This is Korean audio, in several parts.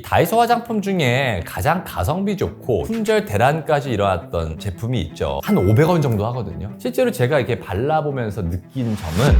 다이소 화장품 중에 가장 가성비 좋고 품절 대란까지 일어났던 제품이 있죠. 한 500원 정도 하거든요. 실제로 제가 이렇게 발라보면서 느낀 점은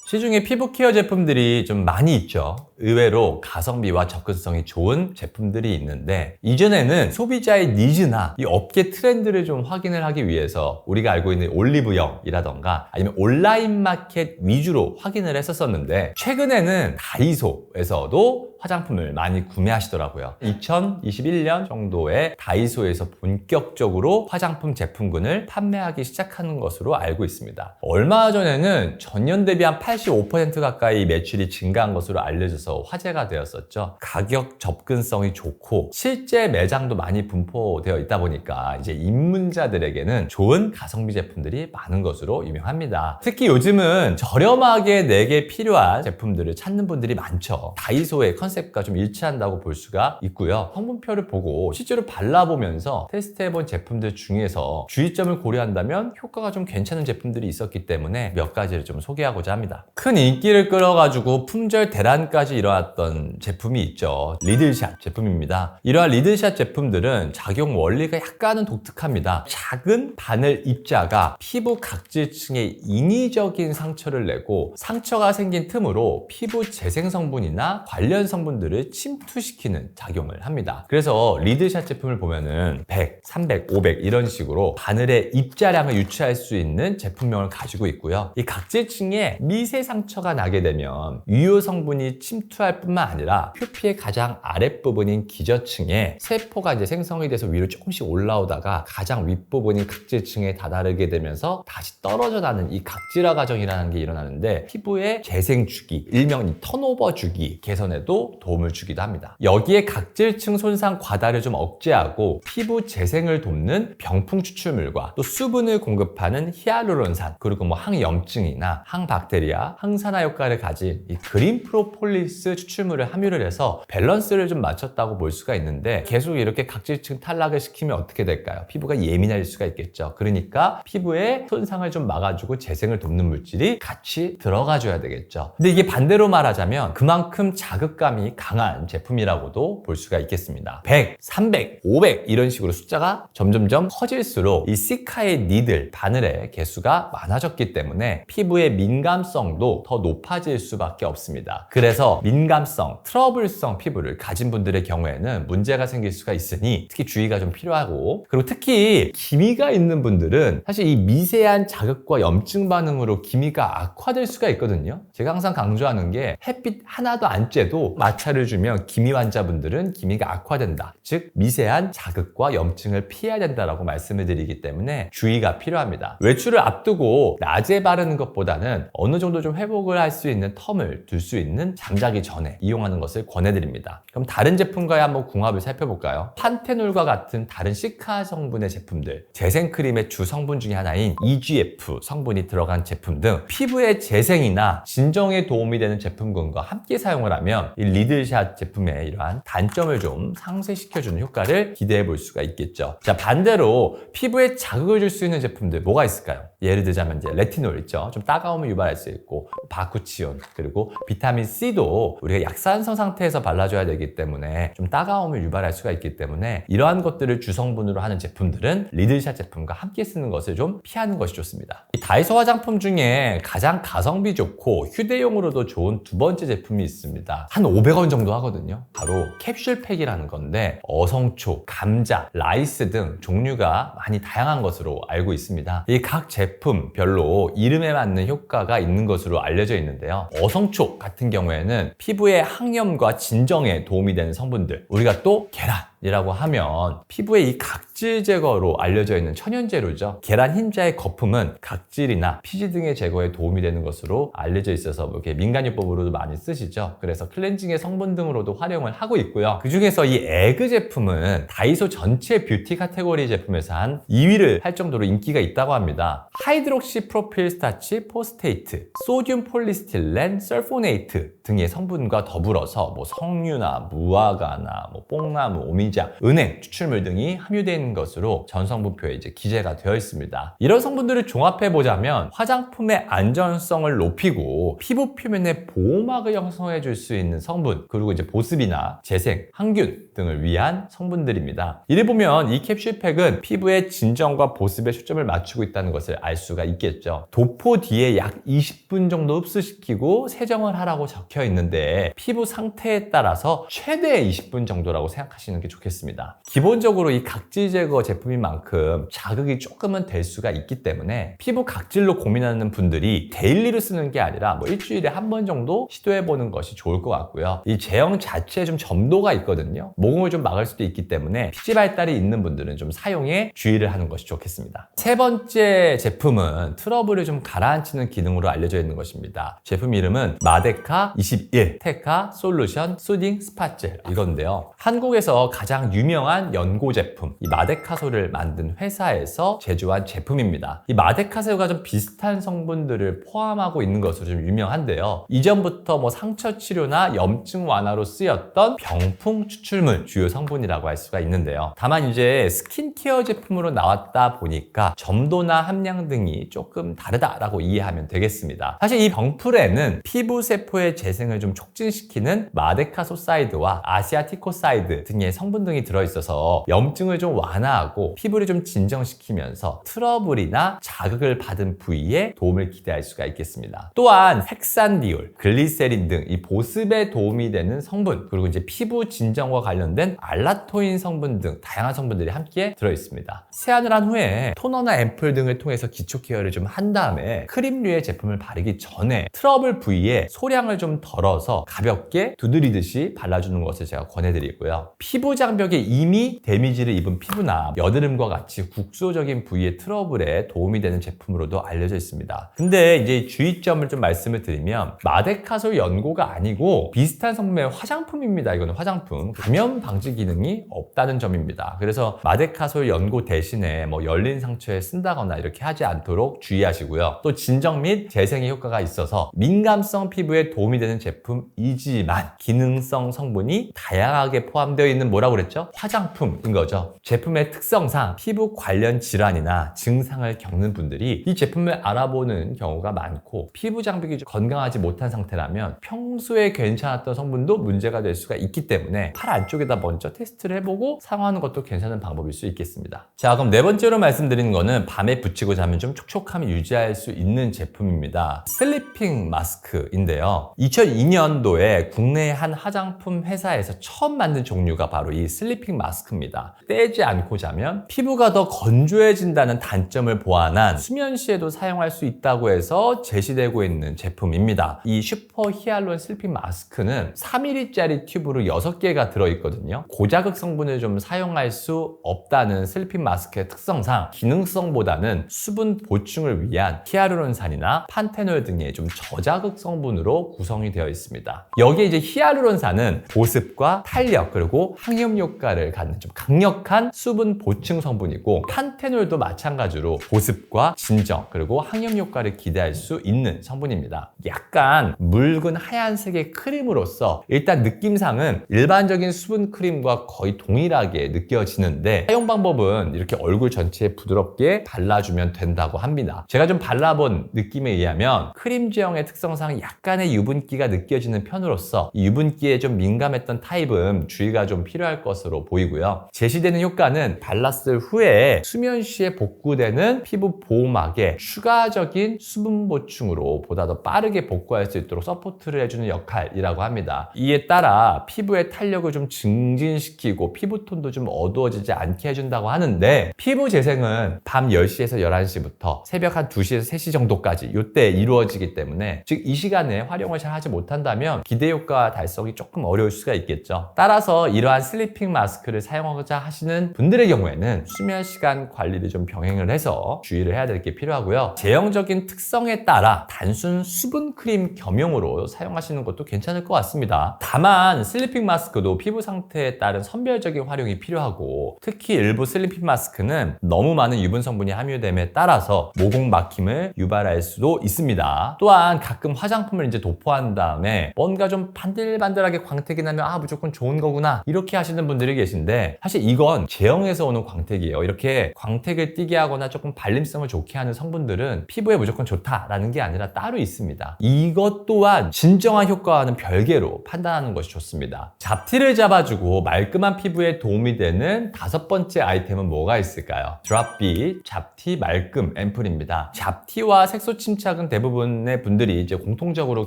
시중에 피부 케어 제품들이 좀 많이 있죠. 의외로 가성비와 접근성이 좋은 제품들이 있는데, 이전에는 소비자의 니즈나 이 업계 트렌드를 좀 확인을 하기 위해서 우리가 알고 있는 올리브영이라던가 아니면 온라인 마켓 위주로 확인을 했었는데, 최근에는 다이소에서도 화장품을 많이 구매하시더라고요. 2021년 정도에 다이소에서 본격적으로 화장품 제품군을 판매하기 시작하는 것으로 알고 있습니다. 얼마 전에는 전년 대비 한 85% 가까이 매출이 증가한 것으로 알려져서 화제가 되었었죠. 가격 접근성이 좋고 실제 매장도 많이 분포되어 있다 보니까 이제 입문자들에게는 좋은 가성비 제품들이 많은 것으로 유명합니다. 특히 요즘은 저렴하게 내게 필요한 제품들을 찾는 분들이 많죠. 다이소의 컨셉과 좀 일치한다고 볼 수가 있고요. 성분표를 보고 실제로 발라보면서 테스트해본 제품들 중에서 주의점을 고려한다면 효과가 좀 괜찮은 제품들이 있었기 때문에 몇 가지를 좀 소개하고자 합니다. 큰 인기를 끌어가지고 품절 대란까지 일어났던 제품이 있죠. 리들샷 제품입니다. 이러한 리들샷 제품들은 작용 원리가 약간은 독특합니다. 작은 바늘 입자가 피부 각질층에 인위적인 상처를 내고 상처가 생긴 틈으로 피부 재생 성분이나 관련 성분들을 침투시키는 작용을 합니다. 그래서 리들샷 제품을 보면은 100, 300, 500 이런 식으로 바늘의 입자량을 유추할 수 있는 제품명을 가지고 있고요. 이 각질층에 미세 상처가 나게 되면 유효 성분이 침투할 뿐만 아니라 표피의 가장 아랫부분인 기저층에 세포가 이제 생성이 돼서 위로 조금씩 올라오다가 가장 윗부분인 각질층에 다다르게 되면서 다시 떨어져 나는 이 각질화 과정이라는 게 일어나는데, 피부의 재생 주기, 일명 턴오버 주기 개선에도 도움을 주기도 합니다. 여기에 각질층 손상 과다를 좀 억제하고 피부 재생을 돕는 병풍 추출물과 또 수분을 공급하는 히알루론산, 그리고 항염증이나 항박테리아, 항산화 효과를 가진 이 그린 프로폴리스 추출물을 함유를 해서 밸런스를 좀 맞췄다고 볼 수가 있는데, 계속 이렇게 각질층 탈락을 시키면 어떻게 될까요? 피부가 예민할 수가 있겠죠. 그러니까 피부의 손상을 좀 막아주고 재생을 돕는 물질이 같이 들어가줘야 되겠죠. 근데 이게 반대로 말하자면 그만큼 자극감이 강한 제품이라고도 볼 수가 있겠습니다. 100, 300, 500 이런 식으로 숫자가 점점점 커질수록 이 시카의 니들, 바늘의 개수가 많아졌기 때문에 피부의 민감성도 더 높아질 수밖에 없습니다. 그래서 민감성, 트러블성 피부를 가진 분들의 경우에는 문제가 생길 수가 있으니 특히 주의가 좀 필요하고, 그리고 특히 기미가 있는 분들은 사실 이 미세한 자극과 염증 반응으로 기미가 악화될 수가 있거든요. 제가 항상 강조하는 게 햇빛 하나도 안 쬐도 마찰을 주면 기미 환자분들은 기미가 악화된다. 즉 미세한 자극과 염증을 피해야 된다라고 말씀을 드리기 때문에 주의가 필요합니다. 외출을 앞두고 낮에 바르는 것보다는 어느 정도 좀 회복을 할 수 있는 텀을 둘 수 있는 잠자기 전에 이용하는 것을 권해드립니다. 그럼 다른 제품과의 한번 궁합을 살펴볼까요? 판테놀과 같은 다른 시카 성분의 제품들, 재생크림의 주 성분 중에 하나인 EGF 성분이 들어간 제품 등 피부의 재생이나 진정에 도움이 되는 제품군과 함께 사용을 하면 이 리들샷 제품의 이러한 단점을 좀 상쇄시켜주는 효과를 기대해 볼 수가 있겠죠. 자, 반대로 피부에 자극을 줄 수 있는 제품들 뭐가 있을까요? 예를 들자면 이제 레티놀 있죠. 좀 따가움을 유발할 수 있고, 바쿠치온, 그리고 비타민 C도 우리가 약산성 상태에서 발라줘야 되기 때문에 좀 따가움을 유발할 수가 있기 때문에 이러한 것들을 주성분으로 하는 제품들은 리들샷 제품과 함께 쓰는 것을 좀 피하는 것이 좋습니다. 이 다이소 화장품 중에 가장 가성비 좋고 휴대용으로도 좋은 두 번째 제품이 있습니다. 한 500원 정도 하거든요. 바로 캡슐팩이라는 건데, 어성초, 감자, 라이스 등 종류가 많이 다양한 것으로 알고 있습니다. 이 각 제품별로 이름에 맞는 효과가 있는 것으로 알려져 있는데요. 어성초 같은 경우에는 피부의 항염과 진정에 도움이 되는 성분들, 우리가 또 계란이라고 하면 피부의 이 각질 제거로 알려져 있는 천연재료죠. 계란 흰자의 거품은 각질이나 피지 등의 제거에 도움이 되는 것으로 알려져 있어서 이렇게 민간요법으로도 많이 쓰시죠. 그래서 클렌징의 성분 등으로도 활용을 하고 있고요. 그 중에서 이 에그 제품은 다이소 전체 뷰티 카테고리 제품에서 한 2위를 할 정도로 인기가 있다고 합니다. 하이드록시 프로필 스타치 포스테이트, 소듐 폴리스틸렌 설포네이트 등의 성분과 더불어서 성유나 무화과나 뽕나무, 오미 무이자, 은행, 추출물 등이 함유되어 있는 것으로 전성분표에 이제 기재가 되어 있습니다. 이런 성분들을 종합해 보자면 화장품의 안전성을 높이고 피부 표면에 보호막을 형성해 줄 수 있는 성분, 그리고 이제 보습이나 재생, 항균 등을 위한 성분들입니다. 이를 보면 이 캡슐팩은 피부의 진정과 보습에 초점을 맞추고 있다는 것을 알 수가 있겠죠. 도포 뒤에 약 20분 정도 흡수시키고 세정을 하라고 적혀 있는데 피부 상태에 따라서 최대 20분 정도라고 생각하시는 게 좋겠습니다. 기본적으로 이 각질 제거 제품인 만큼 자극이 조금은 될 수가 있기 때문에 피부 각질로 고민하는 분들이 데일리로 쓰는 게 아니라 뭐 일주일에 한 번 정도 시도해 보는 것이 좋을 것 같고요. 이 제형 자체에 좀 점도가 있거든요. 모공을 좀 막을 수도 있기 때문에 피지 발달이 있는 분들은 좀 사용에 주의를 하는 것이 좋겠습니다. 세 번째 제품은 트러블을 좀 가라앉히는 기능으로 알려져 있는 것입니다. 제품 이름은 마데카 21 테카 솔루션 수딩 스팟젤 이건데요. 한국에서 가장 유명한 연고 제품 이 마데카솔을 만든 회사에서 제조한 제품입니다. 이 마데카솔과 좀 비슷한 성분들을 포함하고 있는 것으로 좀 유명한데요. 이전부터 뭐 상처 치료나 염증 완화로 쓰였던 병풍 추출물 주요 성분이라고 할 수가 있는데요. 다만 이제 스킨케어 제품으로 나왔다 보니까 점도나 함량 등이 조금 다르다라고 이해하면 되겠습니다. 사실 이 병풀에는 피부 세포의 재생을 좀 촉진시키는 마데카소사이드와 아시아티코사이드 등의 성분 등이 들어있어서 염증을 좀 완화하고 피부를 좀 진정시키면서 트러블이나 자극을 받은 부위에 도움을 기대할 수가 있겠습니다. 또한 헥산디올, 글리세린 등 이 보습에 도움이 되는 성분, 그리고 이제 피부 진정과 관련된 알라토인 성분 등 다양한 성분들이 함께 들어있습니다. 세안을 한 후에 토너나 앰플 등을 통해서 기초 케어를 좀 한 다음에 크림류의 제품을 바르기 전에 트러블 부위에 소량을 좀 덜어서 가볍게 두드리듯이 발라주는 것을 제가 권해드리고요. 피부 장벽에 이미 데미지를 입은 피부나 여드름과 같이 국소적인 부위의 트러블에 도움이 되는 제품으로도 알려져 있습니다. 근데 이제 주의점을 좀 말씀을 드리면 마데카솔 연고가 아니고 비슷한 성분의 화장품입니다. 이거는 화장품. 감염 방지 기능이 없다는 점입니다. 그래서 마데카솔 연고 대신에 뭐 열린 상처에 쓴다거나 이렇게 하지 않도록 주의하시고요. 또 진정 및 재생의 효과가 있어서 민감성 피부에 도움이 되는 제품이지만 기능성 성분이 다양하게 포함되어 있는 뭐라고 그랬죠? 화장품인 거죠. 제품의 특성상 피부 관련 질환이나 증상을 겪는 분들이 이 제품을 알아보는 경우가 많고 피부 장벽이 건강하지 못한 상태라면 평소에 괜찮았던 성분도 문제가 될 수가 있기 때문에 팔 안쪽에다 먼저 테스트를 해보고 사용하는 것도 괜찮은 방법일 수 있겠습니다. 자, 그럼 네 번째로 말씀드리는 거는 밤에 붙이고 자면 좀 촉촉함을 유지할 수 있는 제품입니다. 슬리핑 마스크인데요. 2002년도에 국내의 한 화장품 회사에서 처음 만든 종류가 바로 이 슬리핑 마스크입니다. 떼지 않고 자면 피부가 더 건조해진다는 단점을 보완한 수면 시에도 사용할 수 있다고 해서 제시되고 있는 제품입니다. 이 슈퍼 히알루론 슬리핑 마스크는 3mm짜리 튜브로 6개가 들어있거든요. 고자극 성분을 좀 사용할 수 없다는 슬리핑 마스크의 특성상 기능성보다는 수분 보충을 위한 히알루론산이나 판테놀 등의 좀 저자극 성분으로 구성이 되어 있습니다. 여기에 이제 히알루론산은 보습과 탄력 그리고 항염 효과를 갖는 좀 강력한 수분 보충 성분이고 판테놀도 마찬가지로 보습과 진정 그리고 항염 효과를 기대할 수 있는 성분입니다. 약간 묽은 하얀색의 크림으로서 일단 느낌상은 일반적인 수분 크림과 거의 동일하게 느껴지는데 사용 방법은 이렇게 얼굴 전체에 부드럽게 발라주면 된다고 합니다. 제가 좀 발라본 느낌에 의하면 크림 제형의 특성상 약간의 유분기가 느껴지는 편으로서 이 유분기에 좀 민감했던 타입은 주의가 좀 필요할 것으로 보이고요. 제시되는 효과는 발랐을 후에 수면 시에 복구되는 피부 보호막에 추가적인 수분 보충으로 보다 더 빠르게 복구할 수 있도록 서포트를 해주는 역할이라고 합니다. 이에 따라 피부의 탄력을 좀 증진시키고 피부톤도 좀 어두워지지 않게 해준다고 하는데 피부 재생은 밤 10시에서 11시부터 새벽 한 2시에서 3시 정도까지 이때 이루어지기 때문에 즉 이 시간에 활용을 잘 하지 못한다면 기대 효과 달성이 조금 어려울 수가 있겠죠. 따라서 이러한 슬리핑 마스크를 사용하고자 하시는 분들의 경우에는 수면 시간 관리를 좀 병행을 해서 주의를 해야 될 게 필요하고요. 제형적인 특성에 따라 단순 수분 크림 겸용으로 사용하시는 것도 괜찮을 것 같습니다. 다만 슬리핑 마스크도 피부 상태에 따른 선별적인 활용이 필요하고 특히 일부 슬리핑 마스크는 너무 많은 유분 성분이 함유됨에 따라서 모공 막힘을 유발할 수도 있습니다. 또한 가끔 화장품을 이제 도포한 다음에 뭔가 좀 반들반들하게 광택이 나면 무조건 좋은 거구나 이렇게 하시는 하시는 분들이 계신데 사실 이건 제형에서 오는 광택이에요. 이렇게 광택을 띠게 하거나 조금 발림성을 좋게 하는 성분들은 피부에 무조건 좋다라는 게 아니라 따로 있습니다. 이것 또한 진정한 효과와는 별개로 판단하는 것이 좋습니다. 잡티를 잡아주고 말끔한 피부에 도움이 되는 5번째 아이템은 뭐가 있을까요? 드랍비 잡티 말끔 앰플입니다. 잡티와 색소 침착은 대부분의 분들이 이제 공통적으로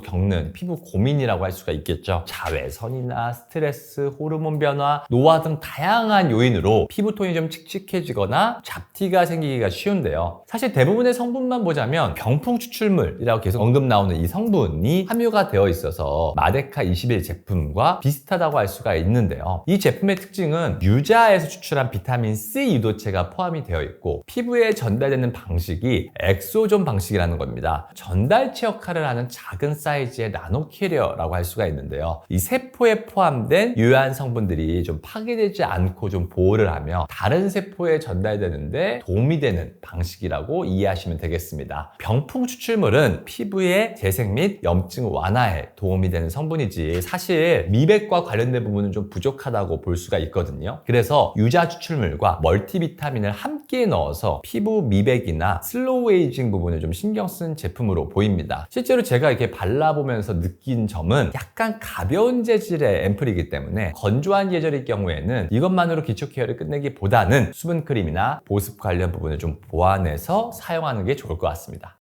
겪는 피부 고민이라고 할 수가 있겠죠. 자외선이나 스트레스, 호르몬 변화, 노화 등 다양한 요인으로 피부톤이 좀 칙칙해지거나 잡티가 생기기가 쉬운데요. 사실 대부분의 성분만 보자면 병풍 추출물이라고 계속 언급 나오는 이 성분이 함유가 되어 있어서 마데카 21 제품과 비슷하다고 할 수가 있는데요. 이 제품의 특징은 유자에서 추출한 비타민 C 유도체가 포함이 되어 있고 피부에 전달되는 방식이 엑소존 방식이라는 겁니다. 전달체 역할을 하는 작은 사이즈의 나노 캐리어라고 할 수가 있는데요. 이 세포에 포함된 유효한 성분들이 좀 파괴되지 않고 좀 보호를 하며 다른 세포에 전달되는데 도움이 되는 방식이라고 이해하시면 되겠습니다. 병풍 추출물은 피부의 재생 및 염증 완화에 도움이 되는 성분이지 사실 미백과 관련된 부분은 좀 부족하다고 볼 수가 있거든요. 그래서 유자 추출물과 멀티비타민을 함께 넣어서 피부 미백이나 슬로우 에이징 부분을 좀 신경 쓴 제품으로 보입니다. 실제로 제가 이렇게 발라보면서 느낀 점은 약간 가벼운 재질의 앰플이기 때문에 건조한 계절일 경우에는 이것만으로 기초 케어를 끝내기보다는 수분 크림이나 보습 관련 부분을 좀 보완해서 사용하는 게 좋을 것 같습니다.